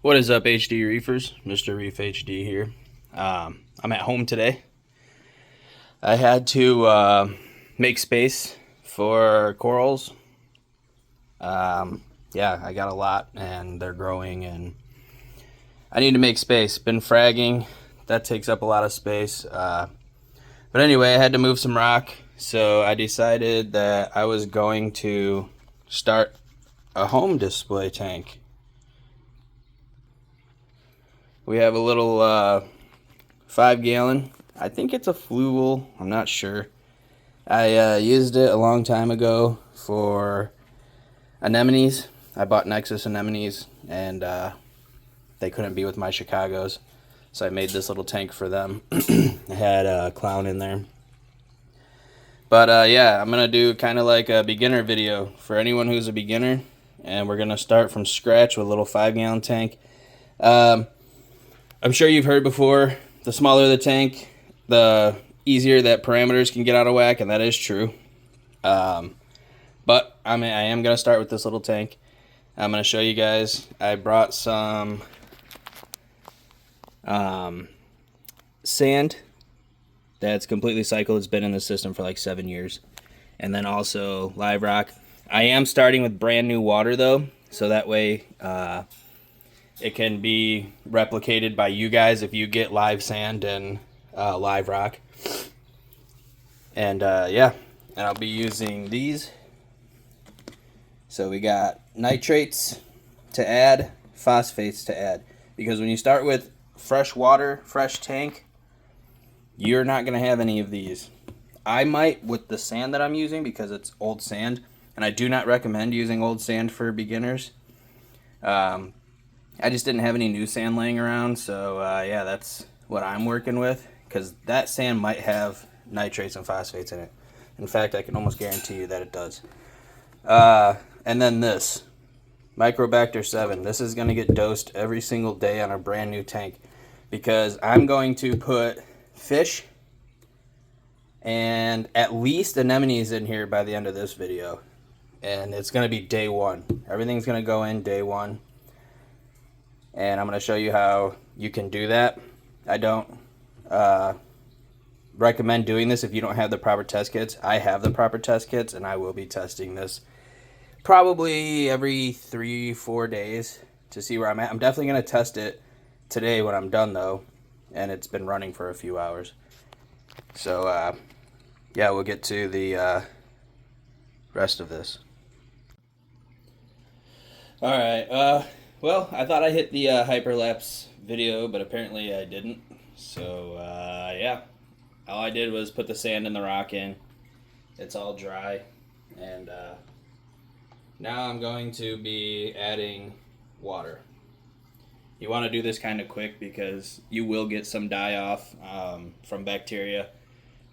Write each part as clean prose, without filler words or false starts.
What is up, HD Reefers? Mr. Reef HD here. I'm at home today. I had to make space for corals. Yeah, I got a lot and they're growing and I need to make space. Been fragging. That takes up a lot of space. But anyway, I had to move some rock. So I decided that I was going to start a home display tank. We have a little 5-gallon. I think it's a fluval. I'm not sure. I used it a long time ago for anemones. I bought Nexus anemones, and they couldn't be with my Chicagos, so I made this little tank for them. I had a clown in there. But yeah, I'm going to do kind of like a beginner video for anyone who's a beginner, and we're going to start from scratch with a little 5-gallon tank. I'm sure you've heard before, the smaller the tank, the easier that parameters can get out of whack, and that is true. But I am going to start with this little tank. I'm going to show you guys. I brought some sand that's completely cycled. It's been in the system for like 7 years. And then also live rock. I am starting with brand new water though, so that way it can be replicated by you guys if you get live sand and live rock. And yeah, and I'll be using these. So we got nitrates to add, phosphates to add. Because when you start with fresh water, fresh tank, you're not going to have any of these. I might with the sand that I'm using because it's old sand. And I do not recommend using old sand for beginners. I just didn't have any new sand laying around, so yeah, that's what I'm working with, because that sand might have nitrates and phosphates in it. In fact, I can almost guarantee you that it does. And then this, Microbacter 7. This is going to get dosed every single day on a brand new tank, because I'm going to put fish and at least anemones in here by the end of this video. And it's going to be day one. Everything's going to go in day one. And I'm going to show you how you can do that. I don't recommend doing this if you don't have the proper test kits. I have the proper test kits, and I will be testing this probably every 3-4 days to see where I'm at. I'm definitely going to test it today when I'm done, though, and it's been running for a few hours. So, yeah, we'll get to the rest of this. All right, well, I thought I hit the hyperlapse video, but apparently I didn't. So, yeah. All I did was put the sand and the rock in. It's all dry. And now I'm going to be adding water. You want to do this kind of quick because you will get some die-off from bacteria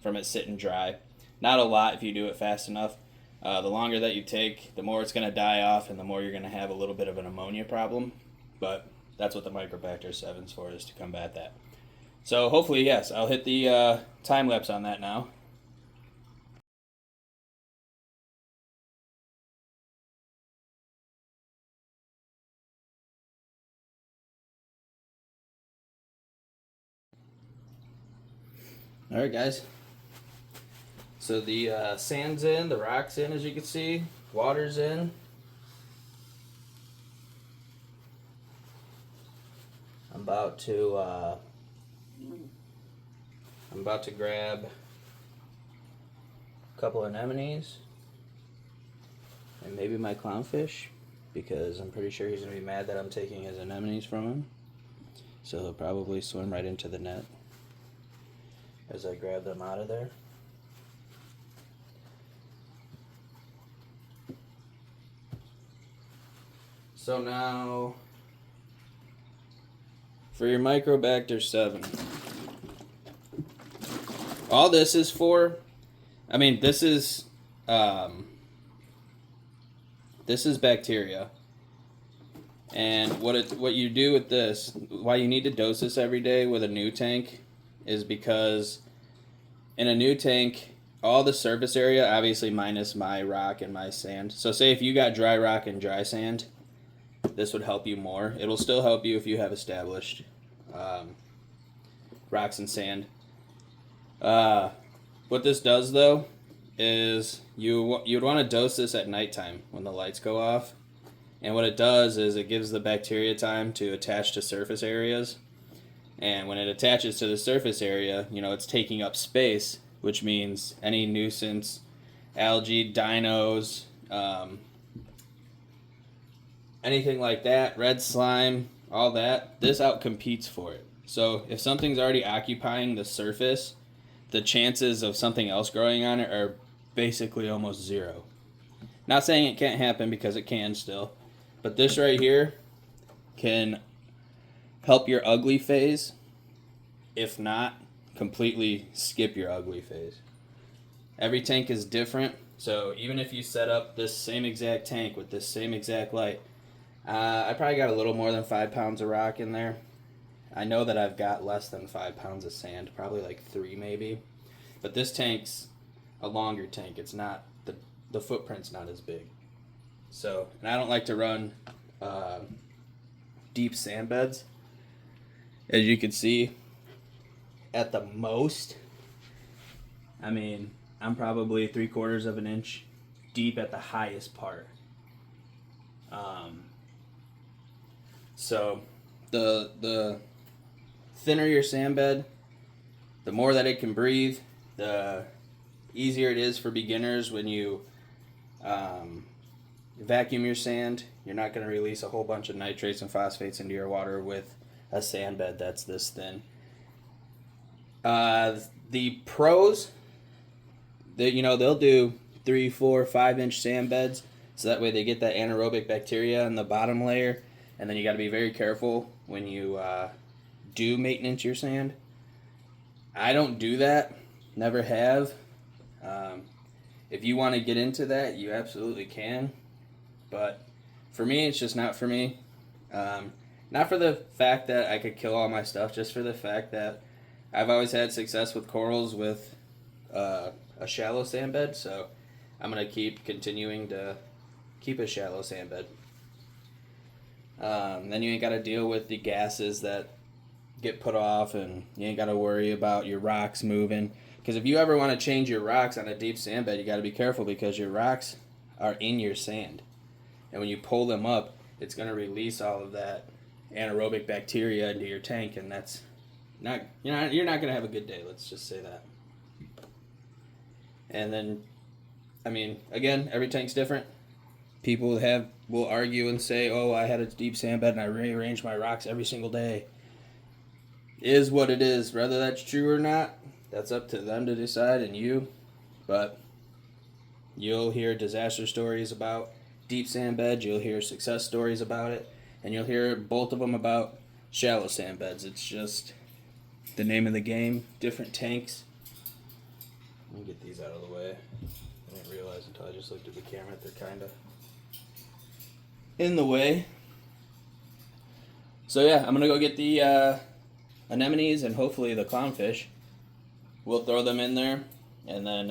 from it sitting dry. Not a lot if you do it fast enough. The longer that you take, the more it's going to die off, and the more you're going to have a little bit of an ammonia problem. But that's what the Microbacter 7's for, is to combat that. So hopefully, yes, I'll hit the time lapse on that now. All right, guys. So the sand's in, the rock's in, as you can see, water's in. I'm about to grab a couple anemones and maybe my clownfish, because I'm pretty sure he's gonna be mad that I'm taking his anemones from him. So he'll probably swim right into the net as I grab them out of there. So now, for your Microbacter 7, all this is for, I mean, this is bacteria. And what you do with this, why you need to dose this every day with a new tank, is because in a new tank, all the surface area, obviously minus my rock and my sand. So say if you got dry rock and dry sand, this would help you more. It'll still help you if you have established rocks and sand. What this does though is you'd want to dose this at nighttime when the lights go off. And what it does is it gives the bacteria time to attach to surface areas. And when it attaches to the surface area, it's taking up space, which means any nuisance, algae, dinos, anything like that, red slime, all that, this outcompetes for it. So if something's already occupying the surface, the chances of something else growing on it are basically almost zero. Not saying it can't happen, because it can still. But this right here can help your ugly phase, if not completely skip your ugly phase. Every tank is different, so even if you set up this same exact tank with this same exact light, I probably got a little more than 5 pounds of rock in there. I know that I've got less than 5 pounds of sand, probably like 3 maybe. But this tank's a longer tank. It's not, the footprint's not as big. So, and I don't like to run deep sand beds. As you can see, at the most, I'm probably 3/4 of an inch deep at the highest part. So the thinner your sand bed, the more that it can breathe, the easier it is for beginners when you vacuum your sand. You're not going to release a whole bunch of nitrates and phosphates into your water with a sand bed that's this thin. The pros, they'll do 3, 4, 5 inch sand beds, so that way they get that anaerobic bacteria in the bottom layer. And then you got to be very careful when you do maintenance your sand. I don't do that, never have. If you want to get into that, you absolutely can. But for me, it's just not for me. Not for the fact that I could kill all my stuff, just for the fact that I've always had success with corals with a shallow sand bed, so I'm going to keep continuing to keep a shallow sand bed. Then you ain't got to deal with the gases that get put off, and you ain't got to worry about your rocks moving. Because if you ever want to change your rocks on a deep sand bed, you got to be careful, because your rocks are in your sand. And when you pull them up, it's going to release all of that anaerobic bacteria into your tank, and that's not, you're not going to have a good day, let's just say that. And then, again, every tank's different. People will argue and say, oh, I had a deep sand bed and I rearranged my rocks every single day. It is what it is. Whether that's true or not, that's up to them to decide, and you. But you'll hear disaster stories about deep sand beds, you'll hear success stories about it, and you'll hear both of them about shallow sand beds. It's just the name of the game, different tanks. Let me get these out of the way. I didn't realize until I just looked at the camera that they're kind of in the way. So yeah, I'm gonna go get the anemones and hopefully the clownfish. We'll throw them in there, and then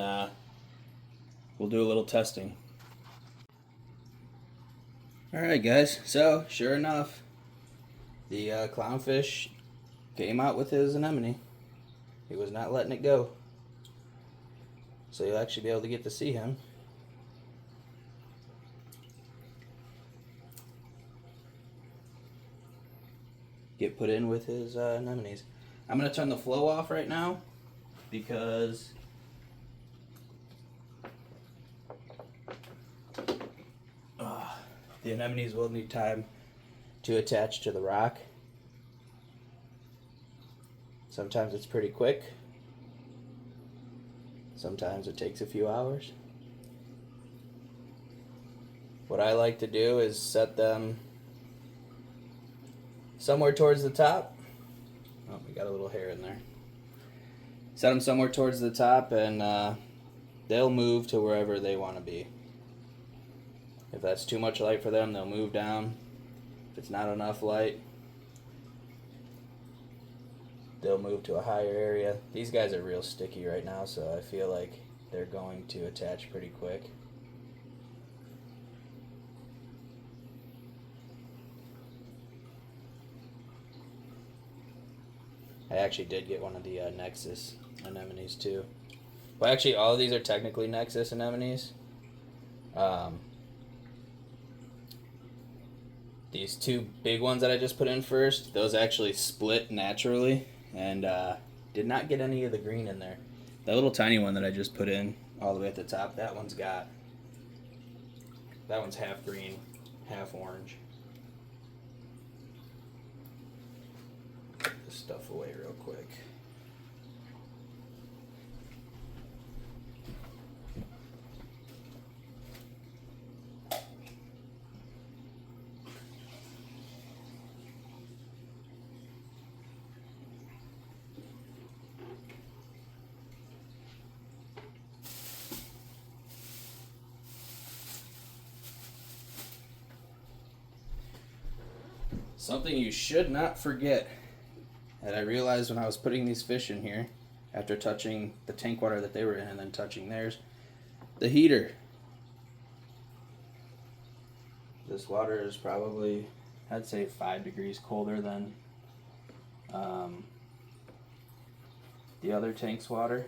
we'll do a little testing. Alright guys, so sure enough, the clownfish came out with his anemone. He was not letting it go. So you'll actually be able to get to see him. Get put in with his anemones. I'm going to turn the flow off right now, because the anemones will need time to attach to the rock. Sometimes it's pretty quick. Sometimes it takes a few hours. What I like to do is set them somewhere towards the top. Oh, we got a little hair in there. Set them somewhere towards the top, and they'll move to wherever they want to be. If that's too much light for them, they'll move down. If it's not enough light, they'll move to a higher area. These guys are real sticky right now, so I feel like they're going to attach pretty quick. I actually did get one of the Nexus anemones too. Well, actually, all of these are technically Nexus anemones. These two big ones that I just put in first, those actually split naturally and did not get any of the green in there. That little tiny one that I just put in all the way at the top, that one's half green, half orange. Put this stuff away real quick. Something you should not forget that I realized when I was putting these fish in here, after touching the tank water that they were in and then touching theirs, the heater. This water is probably, I'd say 5 degrees colder than the other tank's water.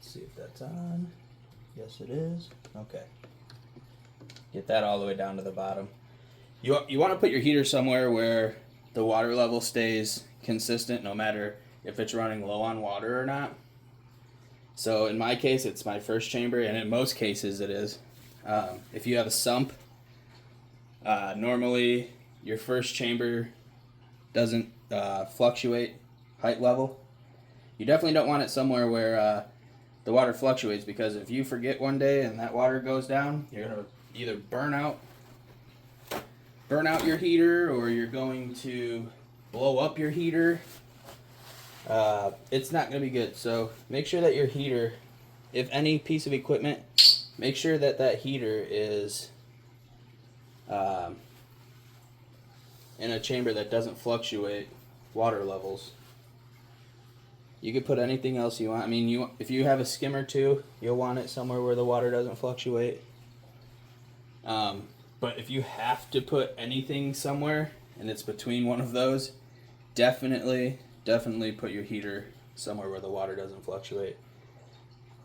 See if that's on. Yes, it is. Okay. Get that all the way down to the bottom. You want to put your heater somewhere where the water level stays consistent no matter if it's running low on water or not. So in my case, it's my first chamber, and in most cases it is. If you have a sump, normally your first chamber doesn't fluctuate height level. You definitely don't want it somewhere where the water fluctuates, because if you forget one day and that water goes down, you're going to either burn out your heater, or you're going to blow up your heater. It's not going to be good. So make sure that your heater, if any piece of equipment, make sure that that heater is in a chamber that doesn't fluctuate water levels. You could put anything else you want. I mean, if you have a skimmer too, you'll want it somewhere where the water doesn't fluctuate. But if you have to put anything somewhere and it's between one of those, definitely put your heater somewhere where the water doesn't fluctuate.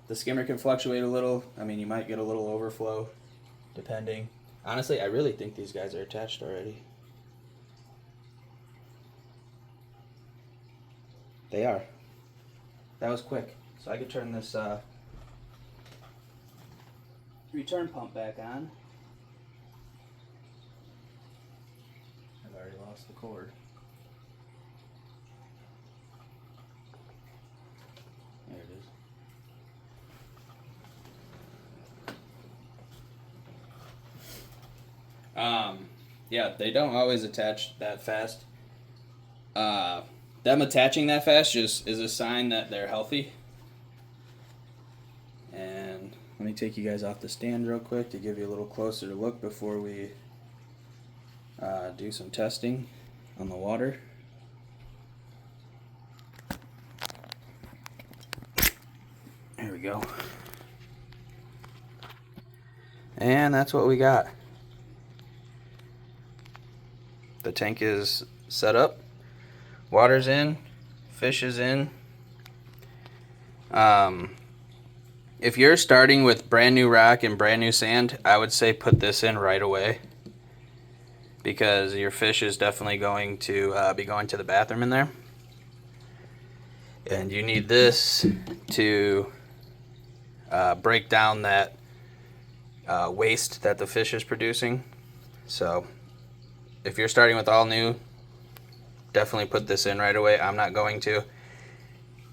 The skimmer can fluctuate a little. I mean, you might get a little overflow, depending. Honestly, I really think these guys are attached already. They are. That was quick. So I could turn this return pump back on. I've already lost the cord. There it is. Yeah, they don't always attach that fast. Them attaching that fast just is a sign that they're healthy. And let me take you guys off the stand real quick to give you a little closer to look before we do some testing on the water. There we go. And that's what we got. The tank is set up. Water's in, fish is in. If you're starting with brand new rock and brand new sand, I would say put this in right away, because your fish is definitely going to be going to the bathroom in there. And you need this to break down that waste that the fish is producing. So if you're starting with all new, definitely put this in right away. I'm not going to.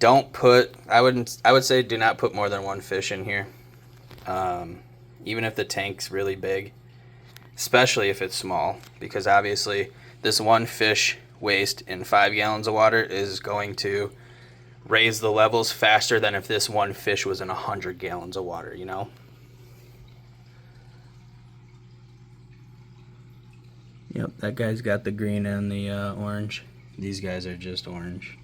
I would say do not put more than one fish in here. Even if the tank's really big, especially if it's small, because obviously this one fish waste in 5 gallons of water is going to raise the levels faster than if this one fish was in 100 gallons of water, you know? Yep, that guy's got the green and the orange. These guys are just orange.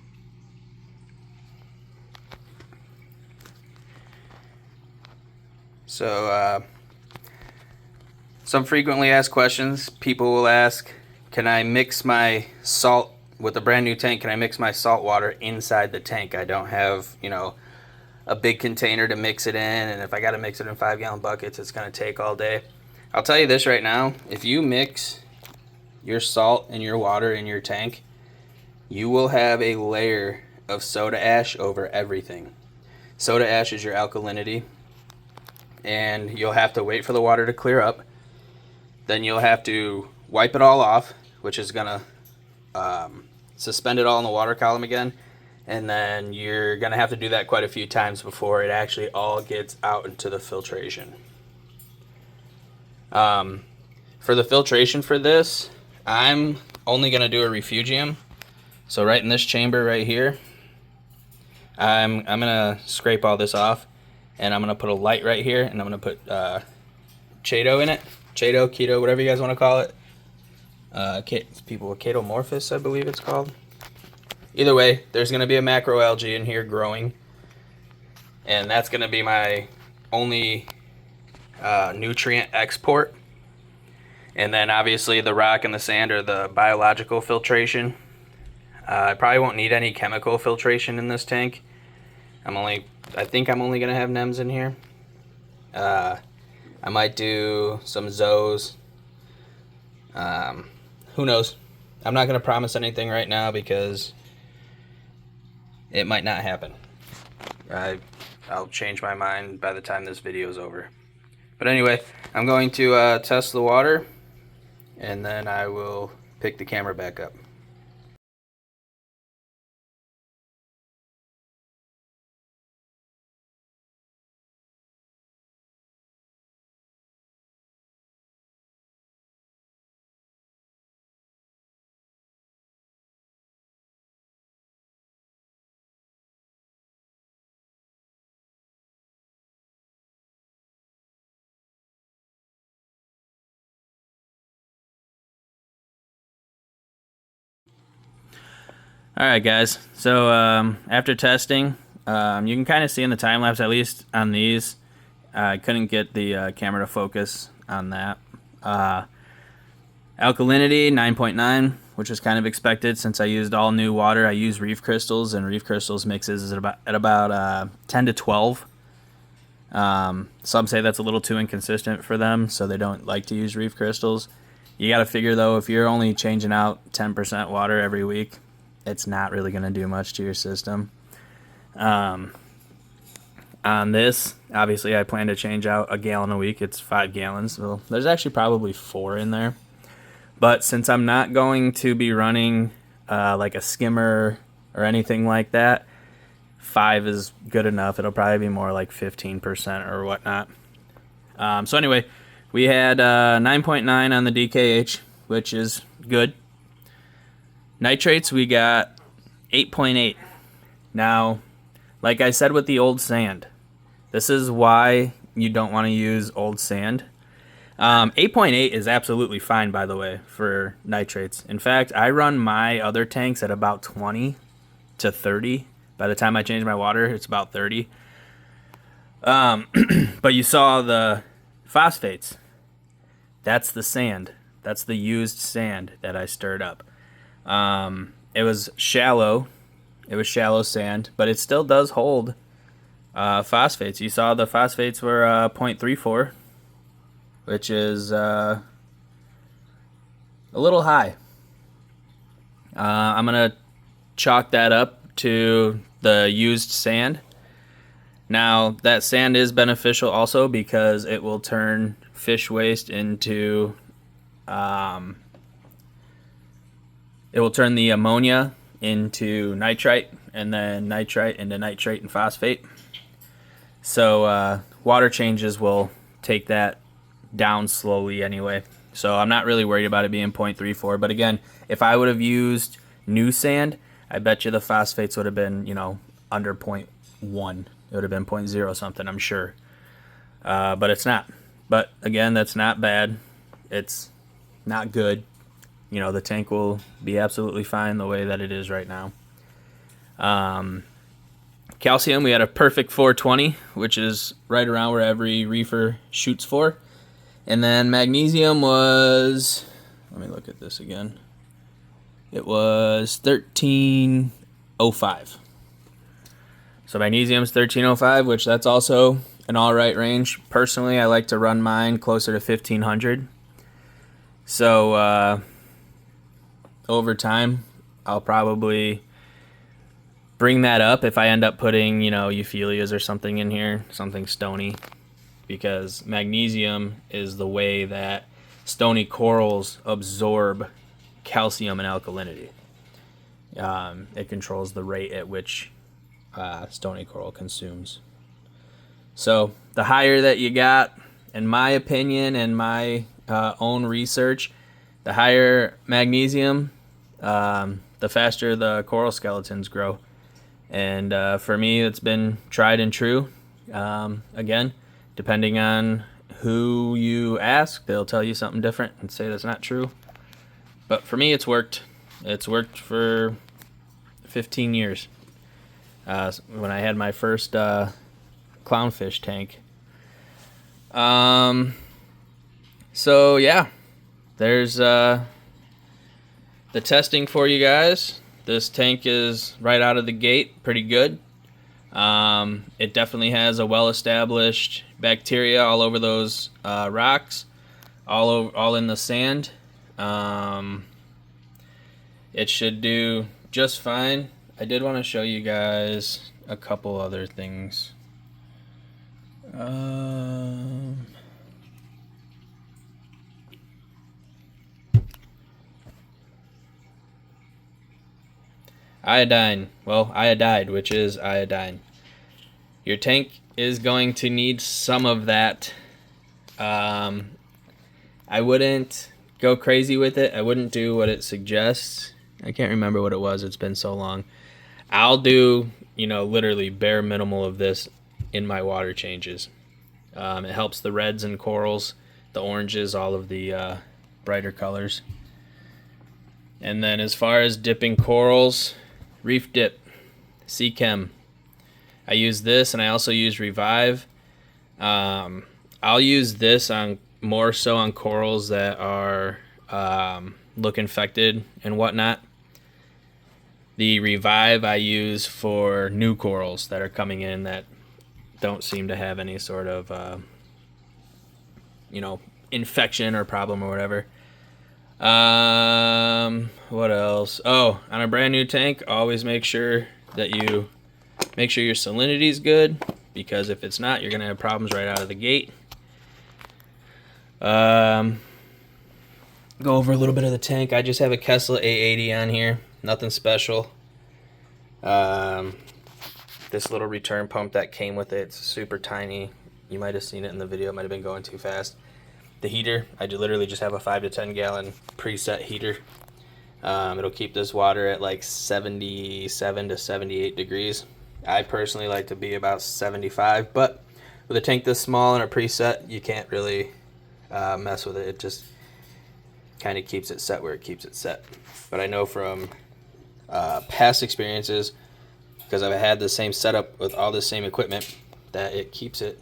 So, some frequently asked questions. People will ask, can I mix my salt with a brand new tank? Can I mix my salt water inside the tank? I don't have, a big container to mix it in, and if I got to mix it in 5-gallon buckets, it's going to take all day. I'll tell you this right now, if you mix your salt and your water in your tank, you will have a layer of soda ash over everything. Soda ash is your alkalinity, and you'll have to wait for the water to clear up. Then you'll have to wipe it all off, which is going to suspend it all in the water column again. And then you're going to have to do that quite a few times before it actually all gets out into the filtration. For the filtration for this, I'm only going to do a refugium. So right in this chamber right here, I'm going to scrape all this off. And I'm going to put a light right here. And I'm going to put Chaeto in it. Chaeto, keto, whatever you guys want to call it. People with chaetomorphus, I believe it's called. Either way, there's going to be a macroalgae in here growing, and that's going to be my only nutrient export. And then obviously the rock and the sand are the biological filtration. I probably won't need any chemical filtration in this tank. I think I'm only going to have NEMs in here. I might do some Zoes. Who knows? I'm not going to promise anything right now because it might not happen. I'll change my mind by the time this video is over. But anyway, I'm going to test the water, and then I will pick the camera back up. Alright guys, so after testing, you can kind of see in the time lapse, at least on these, I couldn't get the camera to focus on that. Alkalinity 9.9, which was kind of expected since I used all new water. I use reef crystals, and reef crystals mixes is at about 10 to 12. Some say that's a little too inconsistent for them, so they don't like to use reef crystals. You got to figure though, if you're only changing out 10% water every week, it's not really going to do much to your system. On this, obviously I plan to change out a gallon a week. It's 5 gallons. Well, there's actually probably 4 in there. But since I'm not going to be running like a skimmer or anything like that, 5 is good enough. It'll probably be more like 15% or whatnot. So anyway, we had 9.9 on the DKH, which is good. Nitrates, we got 8.8. Now, like I said with the old sand, this is why you don't want to use old sand. 8.8 is absolutely fine, by the way, for nitrates. In fact, I run my other tanks at about 20 to 30. By the time I change my water, it's about 30. But you saw the phosphates. That's the sand. That's the used sand that I stirred up. It was shallow. It was shallow sand, but it still does hold phosphates. You saw the phosphates were 0.34, which is a little high. I'm going to chalk that up to the used sand. Now, that sand is beneficial also because it will turn fish waste into it will turn the ammonia into nitrite, and then nitrite into nitrate and phosphate. So water changes will take that down slowly anyway. So I'm not really worried about it being 0.34. But again, if I would have used new sand, I bet you the phosphates would have been, under 0.1. It would have been 0.0 something, I'm sure. But it's not. But again, that's not bad. It's not good. The tank will be absolutely fine the way that it is right now. calcium, we had a perfect 420, which is right around where every reefer shoots for. And then magnesium was, let me look at this again. It was 1305. So magnesium's 1305, which that's also an all right range. Personally, I like to run mine closer to 1500. So over time, I'll probably bring that up if I end up putting, euphyllias or something in here, something stony, because magnesium is the way that stony corals absorb calcium and alkalinity. It controls the rate at which stony coral consumes. So the higher that you got, in my opinion and my own research, the higher magnesium, the faster the coral skeletons grow. And for me, it's been tried and true. Again, depending on who you ask, they'll tell you something different and say that's not true. But for me, it's worked. It's worked for 15 years. When I had my first clownfish tank. So yeah, there's the testing for you guys. This tank is right out of the gate pretty good. It definitely has a well-established bacteria all over those rocks, all in the sand. It should do just fine. I did want to show you guys a couple other things. Iodine. Well, iodide, which is iodine. Your tank is going to need some of that. I wouldn't go crazy with it. I wouldn't do what it suggests. I can't remember what it was. It's been so long. I'll do, literally bare minimal of this in my water changes. It helps the reds and corals, the oranges, all of the brighter colors. And then as far as dipping corals, Reef Dip, Sea Chem. I use this, and I also use Revive. I'll use this more so on corals that are look infected and whatnot. The Revive I use for new corals that are coming in that don't seem to have any sort of infection or problem or whatever. What else? Oh, on a brand new tank, always make sure that your salinity is good, because if it's not, you're gonna have problems right out of the gate. Go over a little bit of the tank. I just have a Kessel A80 on here, nothing special. This little return pump that came with it, it's super tiny. You might have seen it in the video. It might have been going too fast. The heater, I literally just have a 5 to 10 gallon preset heater. It'll keep this water at like 77 to 78 degrees. I personally like to be about 75, but with a tank this small and a preset, you can't really mess with it. It just kind of keeps it set where it keeps it set. But I know from past experiences, because I've had the same setup with all the same equipment, that it keeps it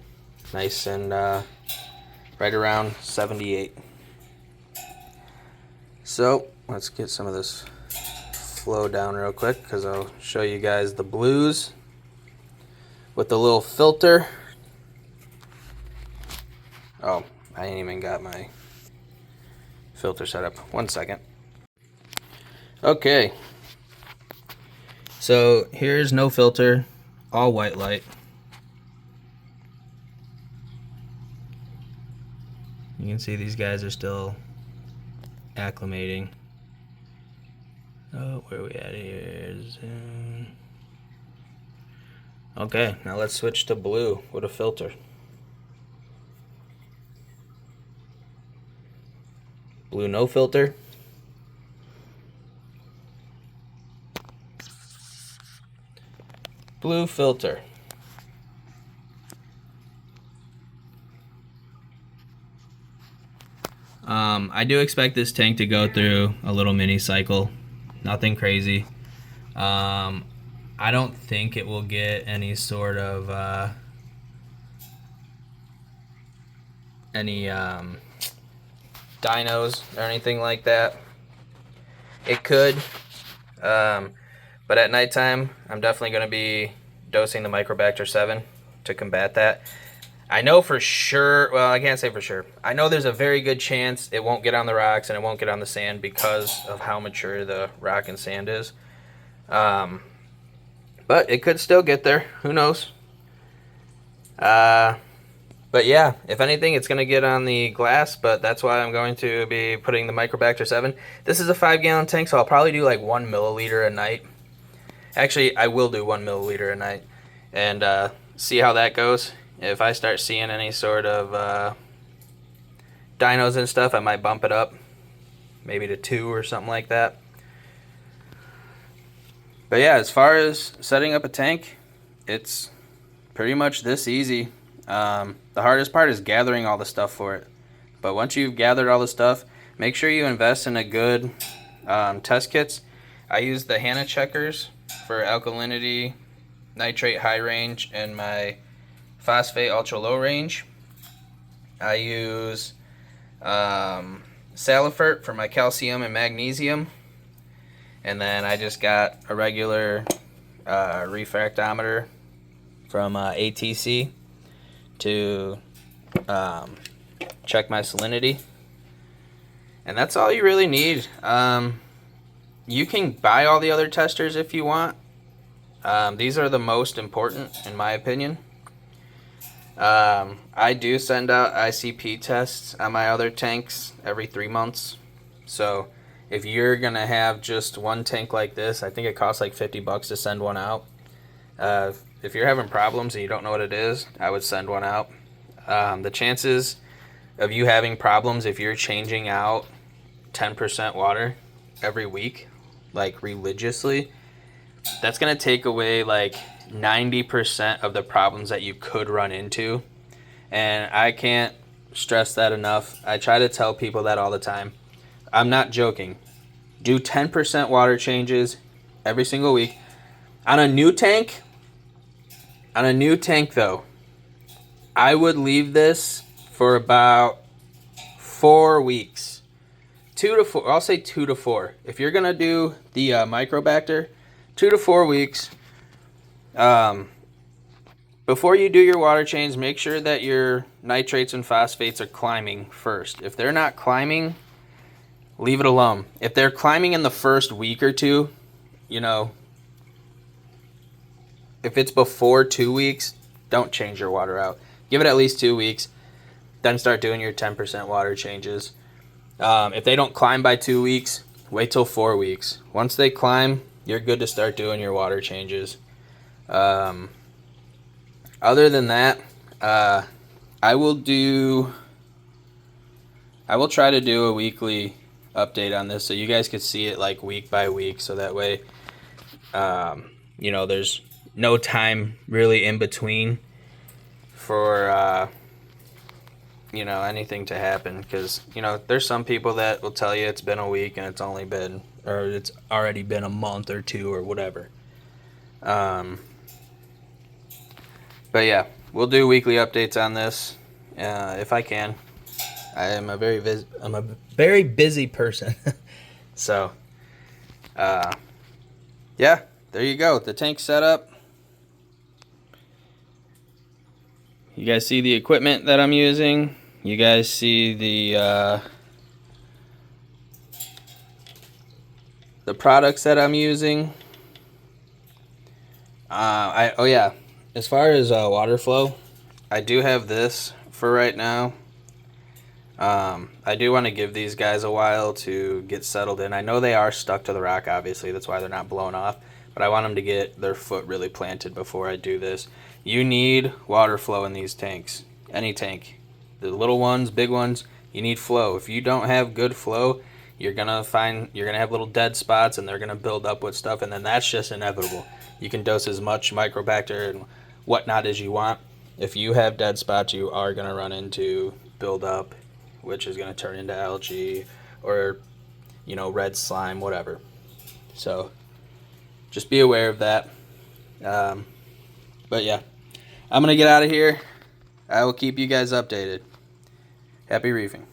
nice and right around 78. So let's get some of this flow down real quick, because I'll show you guys the blues with the little filter. Oh, I ain't even got my filter set up. 1 second. Okay, so here's no filter, all white light. You can see these guys are still acclimating. Oh, where are we at here? Okay, now let's switch to blue with a filter. Blue no filter. Blue filter. I do expect this tank to go through a little mini cycle. Nothing crazy. I don't think it will get any sort of any dinos or anything like that. It could, but at nighttime, I'm definitely going to be dosing the Microbacter 7 to combat that. I know for sure, well, I can't say for sure. I know there's a very good chance it won't get on the rocks and it won't get on the sand because of how mature the rock and sand is. But it could still get there. Who knows? But yeah, if anything, it's going to get on the glass, but that's why I'm going to be putting the Microbacter 7. This is a 5-gallon tank, so I'll probably do like 1 milliliter a night. Actually, I will do 1 milliliter a night and see how that goes. If I start seeing any sort of dinos and stuff, I might bump it up, maybe to 2 or something like that. But yeah, as far as setting up a tank, it's pretty much this easy. The hardest part is gathering all the stuff for it. But once you've gathered all the stuff, make sure you invest in a good test kits. I use the Hanna checkers for alkalinity, nitrate high range, and my phosphate ultra low range. I use Salifert for my calcium and magnesium, and then I just got a regular refractometer from ATC to check my salinity, and that's all you really need. You can buy all the other testers if you want. These are the most important in my opinion. I do send out ICP tests on my other tanks every 3 months. So if you're gonna have just one tank like this, I think it costs like $50 to send one out. If you're having problems and you don't know what it is, I would send one out. The chances of you having problems if you're changing out 10% water every week, like religiously, that's gonna take away like 90% of the problems that you could run into. And I can't stress that enough. I try to tell people that all the time. I'm not joking. Do 10% water changes every single week. On a new tank though, I would leave this for about 4 weeks. 2 to 4, I'll say 2 to 4. If you're gonna do the Microbacter, 2 to 4 weeks. Before you do your water change, make sure that your nitrates and phosphates are climbing first. If they're not climbing, leave it alone. If they're climbing in the first week or two, you know, if it's before 2 weeks, don't change your water out. Give it at least 2 weeks, then start doing your 10% water changes. If they don't climb by 2 weeks, wait till 4 weeks. Once they climb, you're good to start doing your water changes. Other than that, I will try to do a weekly update on this so you guys could see it like week by week, so that way you know, there's no time really in between for you know, anything to happen, because you know, there's some people that will tell you it's been a week and it's only been, or it's already been a month or 2 or whatever. But yeah, we'll do weekly updates on this if I can. I'm a very busy person. So yeah, there you go. The tank's set up. You guys see the equipment that I'm using. You guys see the products that I'm using. Oh yeah, as far as water flow, I do have this for right now. I do want to give these guys a while to get settled in. I know they are stuck to the rock, obviously. That's why they're not blown off. But I want them to get their foot really planted before I do this. You need water flow in these tanks. Any tank. The little ones, big ones, you need flow. If you don't have good flow, you're gonna have little dead spots, and they're gonna build up with stuff, and then that's just inevitable. You can dose as much Microbacter and whatnot as you want. If you have dead spots, you are gonna run into buildup, which is gonna turn into algae or, you know, red slime, whatever. So just be aware of that. But yeah, I'm going to get out of here. I will keep you guys updated. Happy reefing.